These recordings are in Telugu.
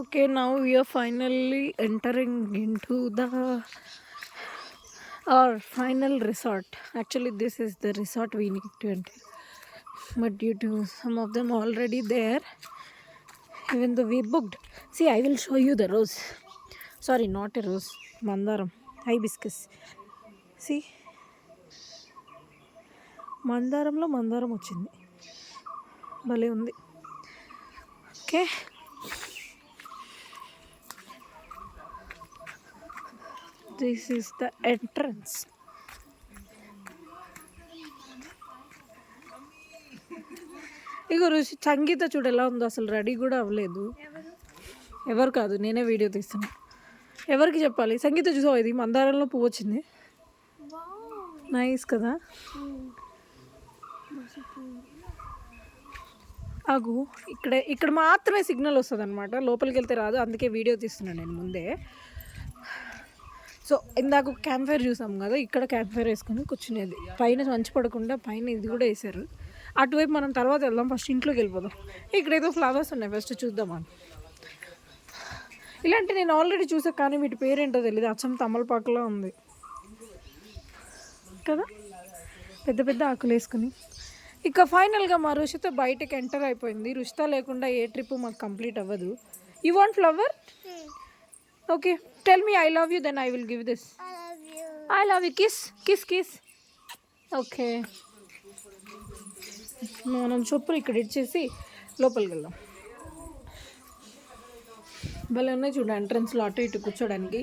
Okay, now we are finally entering into our final resort. Actually, this is the resort we need to enter. But due to some of them already there, even though we booked. See, I will show you the rose. Sorry, not a rose. Mandaram. Hibiscus. See, మందారంలో మందారం వచ్చింది, భలే ఉంది. Okay, this is the entrance. ఇక రుచి సంగీత చూడు ఎలా ఉందో, అసలు రెడీ కూడా అవ్వలేదు. ఎవరు కాదు, నేనే వీడియో తీస్తున్నా. ఎవరికి చెప్పాలి? సంగీత చూసావు, ఇది మందారంలో పువ్వు వచ్చింది. నైస్ కదా. ఆగు, ఇక్కడ మాత్రమే సిగ్నల్ వస్తుంది అనమాట, లోపలికి వెళ్తే రాదు. అందుకే వీడియో తీస్తున్నాను నేను ముందే. సో ఇందాక క్యాంప్ ఫైర్ చూసాం కదా, ఇక్కడ క్యాంప్ ఫైర్ వేసుకొని కూర్చునేది. పైన మంచి పడకుండా పైన ఇది కూడా వేసారు. అటువైపు మనం తర్వాత వెళ్దాం, ఫస్ట్ ఇంట్లోకి వెళ్ళిపోదాం. ఇక్కడేదో ఫ్లవర్స్ ఉన్నాయి, ఫస్ట్ చూద్దామని. ఇలాంటి నేను ఆల్రెడీ చూసా, కానీ వీటి పేరేంటో తెలియదు. అచ్చం తమలపాకులో ఉంది కదా, పెద్ద పెద్ద ఆకులు వేసుకుని. ఇక ఫైనల్గా మా రుషిత బయటకు ఎంటర్ అయిపోయింది. రుషిత లేకుండా ఏ ట్రిప్ మాకు కంప్లీట్ అవ్వదు. You want flower? Okay, tell me I love you, then I will give this. I love you, kiss kiss kiss. Okay, మనం చొప్పులు ఇక్కడ ఇచ్చేసి లోపలికి వెళ్దాం. భలే ఉన్నాయి చూడ, ఎంట్రన్స్లో అటు ఇటు కూర్చోడానికి.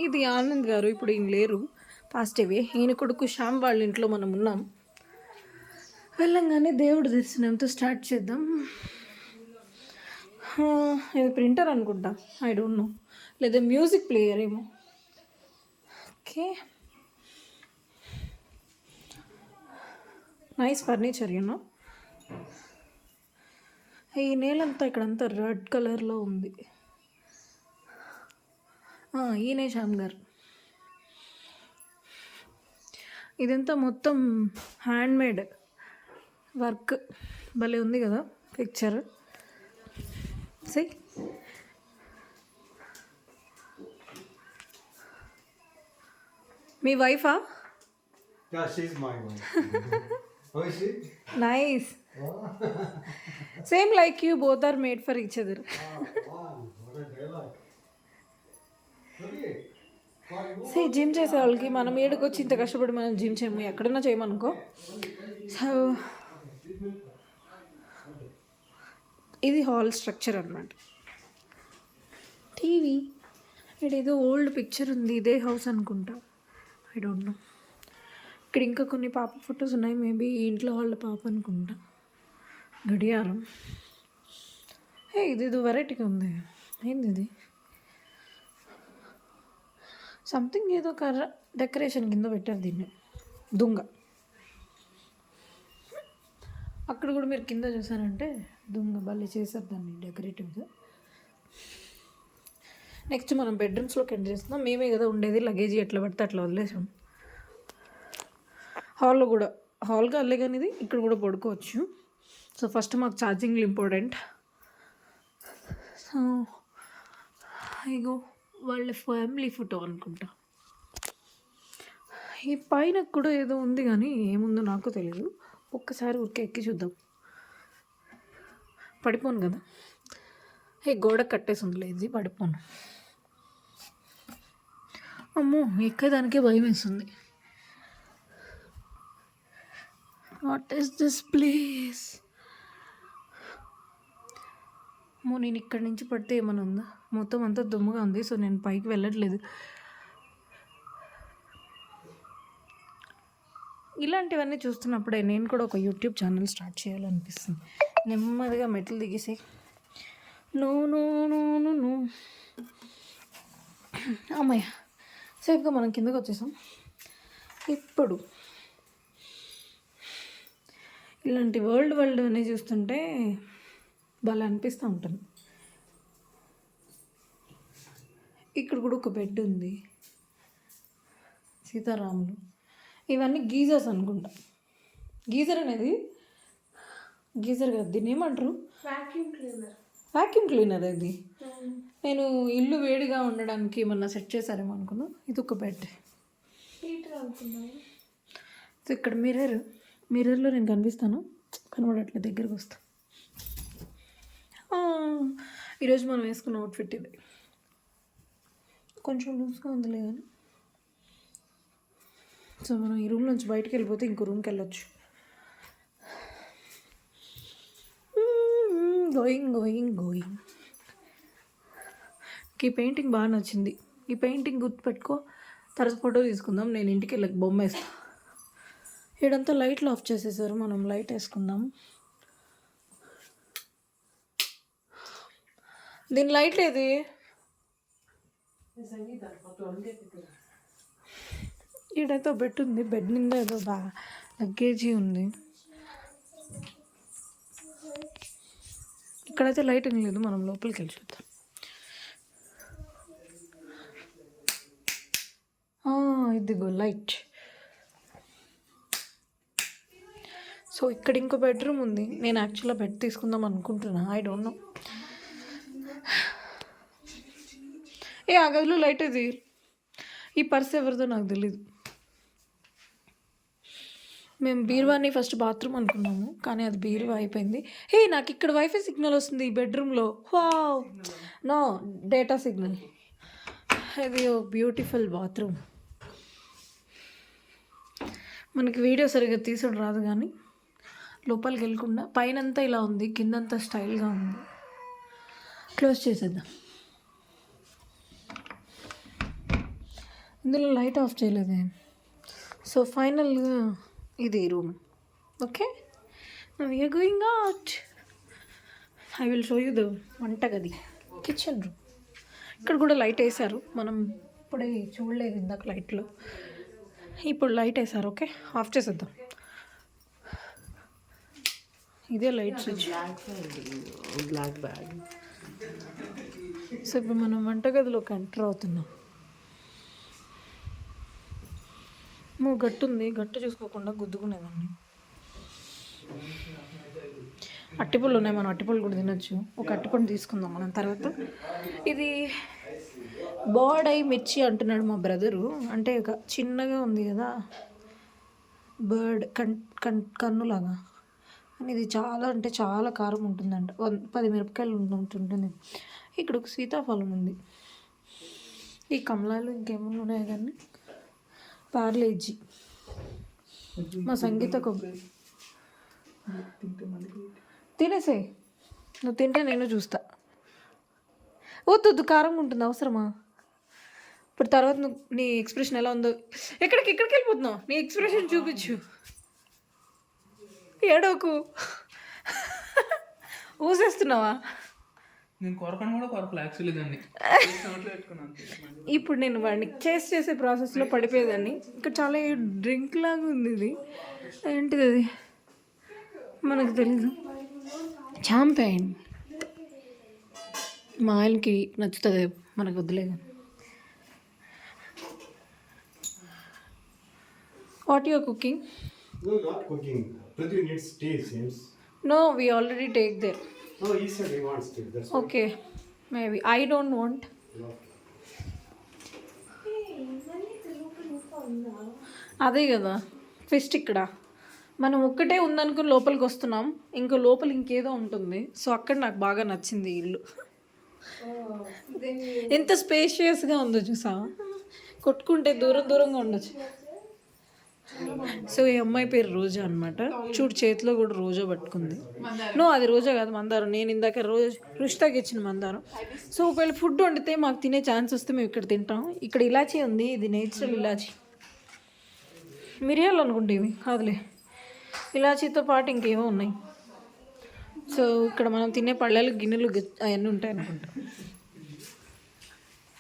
ఇది ఆనంద్ గారు, ఇప్పుడు ఈయన లేరు, పాస్ట్ అవే. ఈయన కొడుకు శ్యామ్ వాళ్ళ ఇంట్లో మనం ఉన్నాం. వెళ్ళంగానే దేవుడి దర్శనంతో స్టార్ట్ చేద్దాం. ఇది ప్రింటర్ అనుకుంటా, ఐ డోంట్ నో, లేదా మ్యూజిక్ ప్లేయర్ ఏమో. Okay, nice furniture you know. ఈ నేలంతా ఇక్కడంతా రెడ్ కలర్లో ఉంది. ఈయనే శ్యామ్ గారు. ఇదంతా మొత్తం హ్యాండ్మేడ్ వర్క్, భలే ఉంది కదా పిక్చర్. సే మీ వైఫా? Yeah, she's my wife. How is she? Nice. Same like you, both are made for each other. Wow, what a dialogue. Okay. Say gym చేసే వాళ్ళకి మనం ఏడుకు వచ్చి ఇంత కష్టపడి మనం జిమ్ చేయము, ఎక్కడన్నా చేయమనుకో. సో ఇది హాల్ స్ట్రక్చర్ అనమాట. టీవీ, ఇక్కడ ఏదో ఓల్డ్ పిక్చర్ ఉంది, ఇదే హౌస్ అనుకుంటా, ఐ డోంట్ నో. ఇక్కడ ఇంకా కొన్ని పాప ఫొటోస్ ఉన్నాయి, మేబీ ఇంట్లో వాళ్ళ పాప అనుకుంటా. గడియారం, ఇది వెరైటీగా ఉంది. ఏంది ఇది? సంథింగ్ ఏదో కర్ర డెకరేషన్ కింద పెట్టారు దీన్ని. దుంగ, అక్కడ కూడా మీరు కింద చూసారంటే దుంగ భలే చేశారు దాన్ని డెకరేటివ్గా. నెక్స్ట్ మనం బెడ్రూమ్స్లోకి ఎంటర్ చేస్తున్నాం. మేమే కదా ఉండేది, లగేజీ ఎట్లా పడితే అట్లా వదిలేసాం. హాల్లో కూడా, హాల్ కాలే కానీ ఇది ఇక్కడ కూడా పడుకోవచ్చు. సో ఫస్ట్ మాకు ఛార్జింగ్లు ఇంపార్టెంట్. సో ఇగో వాళ్ళ ఫ్యామిలీ ఫోటో అనుకుంటా. ఈ పైన కూడా ఏదో ఉంది కానీ ఏముందో నాకు తెలియదు. ఒక్కసారి ఊరికే ఎక్కి చూద్దాం. పడిపోను కదా, గోడ కట్టేసి ఉంది, ఇది పడిపోను. అమ్మో, ఎక్కేదానికే భయం వేస్తుంది. What is this place? నేను ఇక్కడి నుంచి పడితే ఏమైనా ఉందా? మొత్తం అంతా దుమ్ముగా ఉంది, సో నేను పైకి వెళ్ళట్లేదు. ఇలాంటివన్నీ చూస్తున్నప్పుడే నేను కూడా ఒక యూట్యూబ్ ఛానల్ స్టార్ట్ చేయాలనిపిస్తుంది. నెమ్మదిగా మెట్లు దిగేసి no no no no no. అమ్మయ్య, సేఫ్గా మనం కిందకు వచ్చేసాం. ఇప్పుడు ఇలాంటి వరల్డ్ అని చూస్తుంటే భలే అనిపిస్తూ ఉంటుంది. ఇక్కడ కూడా ఒక బెడ్ ఉంది, సీతారాములు. ఇవన్నీ గీజర్స్ అనుకుంటా. గీజర్ అనేది గీజర్ కదా, దీన్ని ఏమంటారు? వాక్యూమ్ క్లీనర్ ఇది. నేను ఇల్లు వేడిగా ఉండడానికి ఏమన్నా సెట్ చేశారేమో అనుకున్నా. ఇది ఒక బెడ్. సో ఇక్కడ మిర్రర్లో నేను కనిపిస్తాను, కనబడట్లేదు, దగ్గరకు వస్తా. ఈరోజు మనం వేసుకున్న అవుట్ఫిట్ ఇది. కొంచెం లూజ్గా ఉందిలే కానీ. సో మనం ఈ రూమ్ నుంచి బయటకు వెళ్ళిపోతే ఇంకో రూమ్కి వెళ్ళొచ్చు. గోయింగ్. ఈ పెయింటింగ్ బాగా నచ్చింది. ఈ పెయింటింగ్ గుర్తుపెట్టుకో, తర్వాత ఫోటో తీసుకుందాం. నేను ఇంటికి వెళ్ళక బొమ్మ వేస్తాను. ఇక్కడంతా లైట్లు ఆఫ్ చేసేసారు, మనం లైట్ వేసుకుందాం. దీని లైట్ ఏది? ఈడైతే బెడ్ ఉంది, బెడ్ నిండా ఏదో లగేజీ ఉంది. ఇక్కడైతే లైట్ ఏం లేదు, మనం లోపలికి వెళ్ళి చూద్దాం. ఇదిగో లైట్. సో ఇక్కడ ఇంకో బెడ్రూమ్ ఉంది. నేను యాక్చువల్గా బెడ్ తీసుకుందాం అనుకుంటున్నా, ఐ డోంట్ నో. ఆ గదిలో లైట్ ఇది. ఈ పర్స్ ఎవరిదో నాకు తెలీదు. మేము బీరువాని ఫస్ట్ బాత్రూమ్ అనుకున్నాము, కానీ అది బీరువా అయిపోయింది. నాకు ఇక్కడ వైఫై సిగ్నల్ వస్తుంది ఈ బెడ్రూమ్లో. Wow, no data signal. ఇది బ్యూటిఫుల్ బాత్రూమ్. మనకి వీడియో సరిగ్గా తీసుడు రాదు, కానీ లోపలికి వెళ్ళకుండా పైనంతా ఇలా ఉంది, కిందంతా స్టైల్గా ఉంది. క్లోజ్ చేసేద్దాం. ఇందులో లైట్ ఆఫ్ చేయలేదే. సో ఫైనల్గా ఇది room. Okay, now we are going out. I will show you the వంటగది, కిచెన్ రూమ్. ఇక్కడ కూడా లైట్ వేసారు, మనం ఇప్పుడే చూడలేదు ఇందాక లైట్లో. ఇప్పుడు లైట్ వేసారు. ఓకే, ఆఫ్ చేసేద్దాం. ఇదే light switch, black bag. So ఇప్పుడు మనం వంటగదిలోకి ఎంటర్ అవుతున్నాం. గట్టు ఉంది, గట్టు చూసుకోకుండా గుద్దుకునేదాన్ని. అట్టిపళ్ళు ఉన్నాయి, మనం అట్టిపళ్ళు కూడా తినొచ్చు. ఒక అట్టిపండు తీసుకుందాం మనం తర్వాత. ఇది బోర్డై మిర్చి అంటున్నాడు మా బ్రదరు. అంటే ఒక చిన్నగా ఉంది కదా బర్డ్ కన్నులాగా. అని ఇది చాలా అంటే చాలా కారం ఉంటుందంట. 10 మిరపకాయలు ఉంటుంది. ఇక్కడ ఒక సీతాఫలం ఉంది. ఈ కమలాలు ఇంకేమన్నా ఉన్నాయి కానీ పార్లేజీ. మా సంగీత కొబ్బరి తినేసే, నువ్వు తింటే నేను చూస్తా. వద్దు, కారం ఉంటుంది, అవసరమా? ఇప్పుడు తర్వాత నువ్వు నీ ఎక్స్ప్రెషన్ ఎలా ఉందో. ఎక్కడికి వెళ్ళిపోతున్నావు? నీ ఎక్స్ప్రెషన్ చూపించు. ఏడోకు, ఊసేస్తున్నావా? నేను కొరకను కూడా కొరకలే యాక్చువల్లీ దాన్ని. ఇప్పుడు నేను వాడిని చేసే ప్రాసెస్లో పడిపోయేదాన్ని. ఇక్కడ చాలా డ్రింక్ లాగా ఉంది. ఇది ఏంటిది? అది మనకు తెలీదు. చాంపెయిన్. మా ఆయనకి నచ్చుతుంది, మనకు వద్దులేదు. What you are cooking? No, not cooking. Prithvi needs tea, seems. No, we already take there. No, he said he wants tea. That's Okay, maybe. I don't want. అదే కదా ఫెస్ట్. ఇక్కడ మనం ఒక్కటే ఉందనుకుని లోపలికి వస్తున్నాం, ఇంకో లోపల ఇంకేదో ఉంటుంది. సో అక్కడ నాకు బాగా నచ్చింది ఈ ఇల్లు. ఎంత స్పేషియస్గా ఉందో చూసావా? కొట్టుకుంటే దూరంగా ఉండొచ్చు. సో ఈ అమ్మాయి పేరు రోజా అనమాట. చూడు, చేతిలో కూడా రోజా పట్టుకుంది. అది రోజా కాదు, మందారం. నేను ఇందాక రుషితాకి ఇచ్చిన మందారం. సో ఒకవేళ ఫుడ్ వండితే మాకు తినే ఛాన్స్ వస్తే మేము ఇక్కడ తింటాం. ఇక్కడ ఇలాచీ ఉంది, ఇది నేచురల్ ఇలాచీ. మిరియాలు అనుకుంటే ఇవి కాదులే, ఇలాచీతో పాటు ఇంకేమో ఉన్నాయి. సో ఇక్కడ మనం తినే పళ్ళలు, గిన్నెలు అవన్నీ ఉంటాయి అనుకుంటా.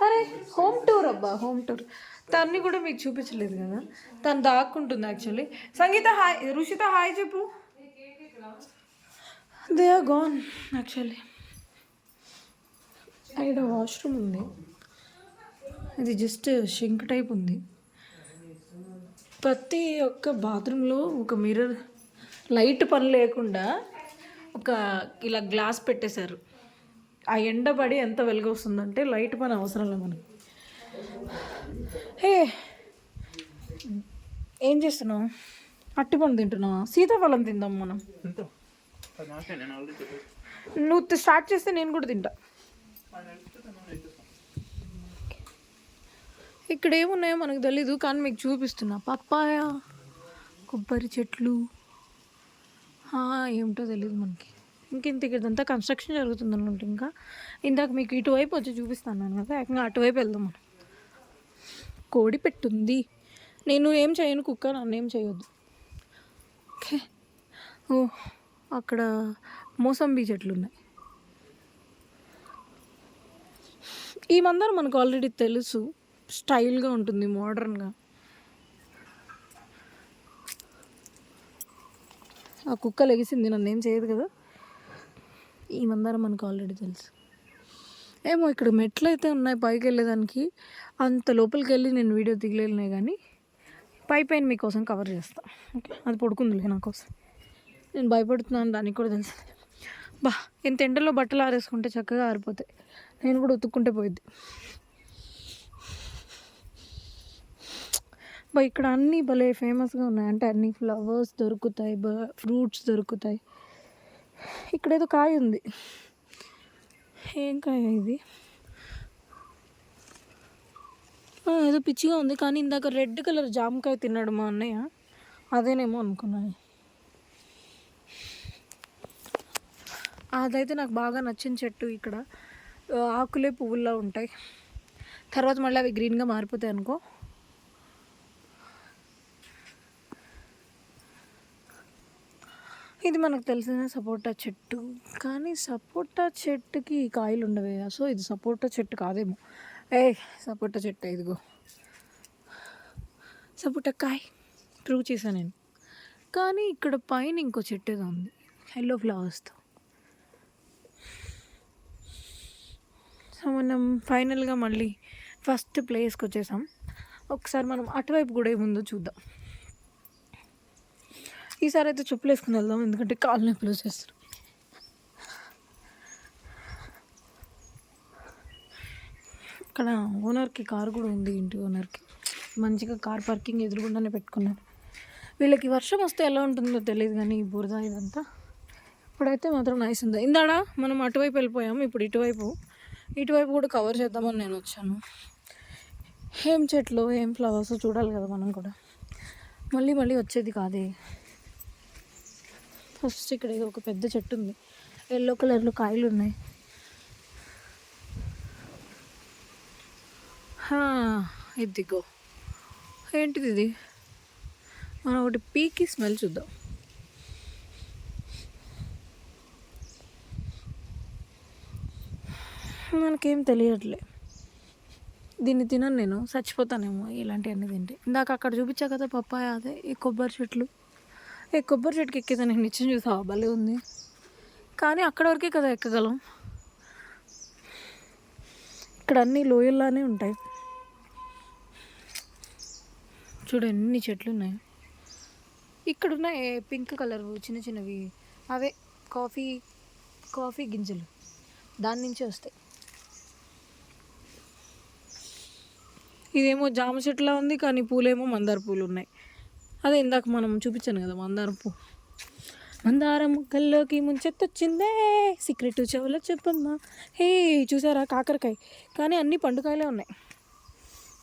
అరే హోమ్ టూర్ అబ్బా, హోమ్ టూర్. తన్ని కూడా మీకు చూపించలేదు కదా, తను దాక్కుంటుంది actually. Sangeetha hi, Rushitha hi చెప్పు. They are gone actually. ఇక్కడ వాష్రూమ్ ఉంది, ఇది జస్ట్ షింక్ టైప్ ఉంది. ప్రతి ఒక్క బాత్రూంలో ఒక మిర్రర్, లైట్ పని లేకుండా ఒక ఇలా గ్లాస్ పెట్టేశారు. ఆ ఎండబడి ఎంత వెలుగు వస్తుందంటే లైట్ పని అవసరం లేదు మనకి. హే, ఏం చేస్తున్నావు? అట్టిపండు తింటున్నావా? సీతాఫలం తిందాం మనం. తింటాం. అది నాకే, నేను ఆల్రెడీ చెప్పేసి. నువ్వు స్టార్ట్ చేస్తే నేను కూడా తింటా. ఇక్కడ ఏమున్నాయో మనకు తెలీదు, కానీ మీకు చూపిస్తున్నా. పప్పాయ, కొబ్బరి చెట్లు, ఏమిటో తెలీదు మనకి. ఇంకెంత ఇక్కడంతా కన్స్ట్రక్షన్ జరుగుతుంది అనుకుంటే. ఇంకా ఇందాక మీకు ఇటువైపు వచ్చి చూపిస్తాను కదా, ఏకంగా అటువైపు వెళ్దాం మనం. కోడి పెట్టుంది. నేను ఏం చేయను, కుక్క నన్ను ఏం చేయొద్దు. ఓకే. ఓ, అక్కడ మోసంబీ చెట్లు ఉన్నాయి. ఈ మందరం మనకు ఆల్రెడీ తెలుసు, స్టైల్గా ఉంటుంది, మోడర్న్గా. ఆ కుక్క లెగిసింది, నన్ను ఏం చేయదు కదా. ఈ మందరం మనకు ఆల్రెడీ తెలుసు. ఏమో ఇక్కడ మెట్లు అయితే ఉన్నాయి పైకి వెళ్ళేదానికి. అంత లోపలికి వెళ్ళి నేను వీడియో దిగలేనే, కానీ పైన మీకోసం కవర్ చేస్తాను. ఓకే, అది పడుకుందిలే నా కోసం. నేను భయపడుతున్నాను, దానికి కూడా తెలుసు. బా, ఎంత ఎండలో బట్టలు ఆరేసుకుంటే చక్కగా ఆరిపోతాయి. నేను కూడా ఉతుక్కుంటే పోయిద్ది. బా, ఇక్కడ అన్నీ భలే ఫేమస్గా ఉన్నాయి. అంటే అన్ని ఫ్లవర్స్ దొరుకుతాయి, ఫ్రూట్స్ దొరుకుతాయి. ఇక్కడ ఏదో కాయ ఉంది. ఏం కాయ ఇది? ఏదో పిచ్చిగా ఉంది, కానీ ఇందాక రెడ్ కలర్ జామకాయ తిన్నాడు మా అన్నయ్య, అదేనేమో అనుకున్నాను. అదైతే నాకు బాగా నచ్చిన చెట్టు. ఇక్కడ ఆకులే పువ్వుల్లా ఉంటాయి, తర్వాత మళ్ళీ అవి గ్రీన్గా మారిపోతాయి అనుకో. ఇది మనకు తెలిసిన సపోటా చెట్టు, కానీ సపోటా చెట్టుకి కాయలు ఉండవే, సో ఇది సపోటా చెట్టు కాదేమో. సపోటా చెట్టు, ఇదిగో సపోటా కాయ ప్రూవ్ చేశాను నేను. కానీ ఇక్కడ పైన ఇంకో చెట్టు ఏదో ఉంది, ఎల్లో ఫ్లవర్స్తో. సో మనం ఫైనల్గా మళ్ళీ ఫస్ట్ ప్లేస్కి వచ్చేసాం. ఒకసారి మనం అటువైపు కూడా ఏముందో చూద్దాం. ఈసారి అయితే చెప్పులు వేసుకుని వెళ్దాం, ఎందుకంటే కాళ్ళు నొప్పులు వచ్చేస్తారు. ఇక్కడ ఓనర్కి కారు కూడా ఉంది, ఇంటి ఓనర్కి. మంచిగా కార్ పార్కింగ్ ఎదురుగుండానే పెట్టుకున్నారు. వీళ్ళకి వర్షం వస్తే ఎలా ఉంటుందో తెలియదు, కానీ ఈ బురద ఇదంతా ఇప్పుడైతే మాత్రం నైస్ ఉంది. ఇందాడా మనం అటువైపు వెళ్ళిపోయాము, ఇప్పుడు ఇటువైపు కూడా కవర్ చేద్దామని నేను వచ్చాను. ఏం చెట్లు, ఏం ఫ్లవర్స్ చూడాలి కదా మనం కూడా. మళ్ళీ వచ్చేది కాదే. ఫస్ట్ ఇక్కడ ఏదో ఒక పెద్ద చెట్టు ఉంది, ఎల్లో కలర్లో కాయలు ఉన్నాయి. ఇదిగో, ఏంటిది ఇది? మనం ఒకటి పీకి స్మెల్ చూద్దాం. మనకేం తెలియట్లే. దీన్ని తినను నేను, చచ్చిపోతానేమో ఇలాంటివన్నీ తింటే. ఇందాక అక్కడ చూపించా కదా పప్పాయ, అదే ఈ కొబ్బరి చెట్లు. కొబ్బరి చెట్టుకి ఎక్కేదా నేను నిత్యం చూసావా, భలే ఉంది. కానీ అక్కడ వరకే కదా ఎక్కగలం. ఇక్కడ అన్నీ లోయల్లానే ఉంటాయి. చూడు ఎన్ని చెట్లు ఉన్నాయి. ఇక్కడ ఉన్నాయి పింక్ కలర్ చిన్న చిన్నవి, అవే కాఫీ గింజలు, దాని నుంచే వస్తాయి. ఇదేమో జామ చెట్టులా ఉంది, కానీ పూలేమో మందార పూలు ఉన్నాయి. అదే ఇందాక మనం చూపించాను కదా మందార పువ్వు. మందారం ముక్కల్లోకి ముంచెత్తొచ్చిందే, సీక్రెట్ చెవులో చెప్పమ్మా. చూసారా కాకరకాయ, కానీ అన్నీ పండుకాయలే ఉన్నాయి.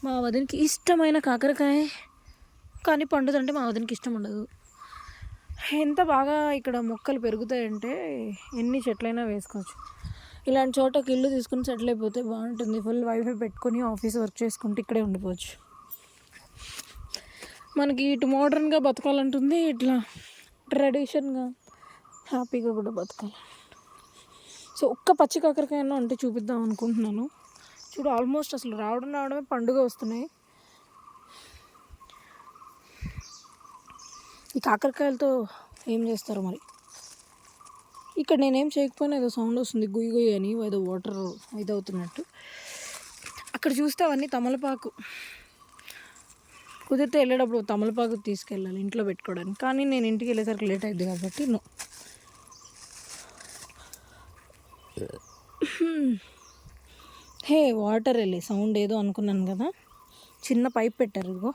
మా వదినికి ఇష్టమైన కాకరకాయ, కానీ పండుదంటే మా వదినికి ఇష్టం ఉండదు. ఎంత బాగా ఇక్కడ మొక్కలు పెరుగుతాయంటే ఎన్ని చెట్లైనా వేసుకోవచ్చు. ఇలాంటి చోటకి ఇల్లు తీసుకుని సెటిల్ అయిపోతే బాగుంటుంది. ఫుల్ వైఫై పెట్టుకొని ఆఫీస్ వర్క్ చేసుకుంటూ ఇక్కడే ఉండిపోవచ్చు. మనకి ఇటు మోడర్న్గా బతకాలంటుంది, ఇట్లా ట్రెడిషన్గా హ్యాపీగా కూడా బతకాలి. సో ఒక్క పచ్చి కాకరకాయనో అంటే చూపిద్దాం అనుకుంటున్నాను. చూడు ఆల్మోస్ట్ అసలు రావడమే పండుగ వస్తున్నాయి. ఈ కాకరకాయలతో ఏం చేస్తారు మరి. ఇక్కడ నేనేం చేయకపోయినా ఏదో సౌండ్ వస్తుంది, గుయ్యి గుయ్యి అని, ఏదో వాటర్ ఇదవుతున్నట్టు. అక్కడ చూస్తే అవన్నీ తమలపాకు. కుదిరితే వెళ్ళేటప్పుడు తమలపాకు తీసుకెళ్ళాలి ఇంట్లో పెట్టుకోవడానికి, కానీ నేను ఇంటికి వెళ్ళేసరికి లేట్ అయింది కాబట్టి హే వాటర్ వెళ్ళి సౌండ్ ఏదో అనుకున్నాను కదా, చిన్న పైప్ పెట్టారు ఇదిగో.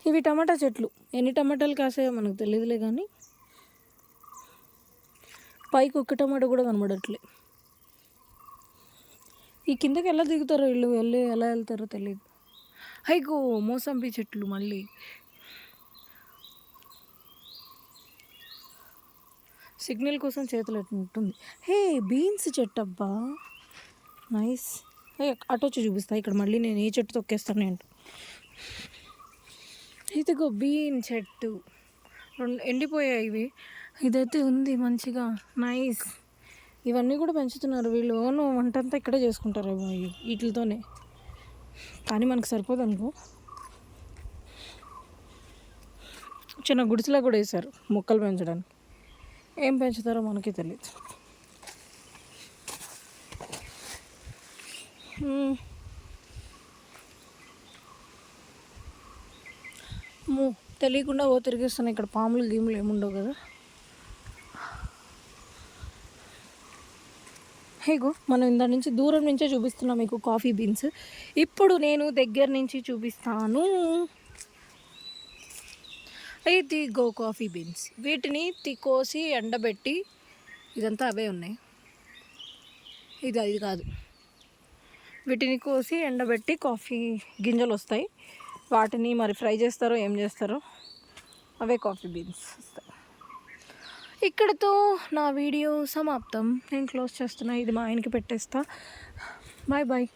ఇవి టమాటా చెట్లు, ఎన్ని టమాటాలు కాసాయో మనకు తెలియదులే కానీ పైకి ఒక్క టమాటా కూడా కనబడట్లే. ఈ కిందకి ఎలా దిగుతారో వీళ్ళు, ఎలా వెళ్తారో తెలియదు. హైగో మోసంబి చెట్లు మళ్ళీ. సిగ్నల్ కోసం చేతులు ఉంటుంది. హే బీన్స్ చెట్టు అబ్బా, నైస్. అటు వచ్చి చూపిస్తా, ఇక్కడ మళ్ళీ నేను ఏ చెట్టు తొక్కేస్తాను ఏంటో. ఇదిగో బీన్ చెట్టు, రెండు ఎండిపోయాయి ఇవి, ఇదైతే ఉంది మంచిగా, నైస్. ఇవన్నీ కూడా పెంచుతున్నారు వీళ్ళు. ఓను వంటంతా ఇక్కడే చేసుకుంటారు వీటితోనే, కానీ మనకు సరిపోదు అనుకో. చిన్న గుడిసెలా కూడా వేశారు మొక్కలు పెంచడానికి. ఏం పెంచుతారో మనకి తెలియదు. తెలియకుండా తిరిగిస్తున్నాయి. ఇక్కడ పాములు గీములు ఏముండవు కదా. హేగో మనం ఇందా నుంచి దూరం నుంచే చూపిస్తున్నాం మీకు కాఫీ బీన్స్. ఇప్పుడు నేను దగ్గర నుంచి చూపిస్తాను. ఇదిగో కాఫీ బీన్స్, వీటిని కోసి ఎండబెట్టి, ఇదంతా అవే ఉన్నాయి, ఇది కాదు. వీటిని కోసి ఎండబెట్టి కాఫీ గింజలు వస్తాయి, వాటిని మరి ఫ్రై చేస్తారో ఏం చేస్తారో, అవే కాఫీ బీన్స్ వస్తాయి. ఇక్కడతో నా వీడియో సమాప్తం. నేను క్లోజ్ చేస్తున్నా, ఇది మా ఆయనకి పెట్టేస్తా. Bye bye.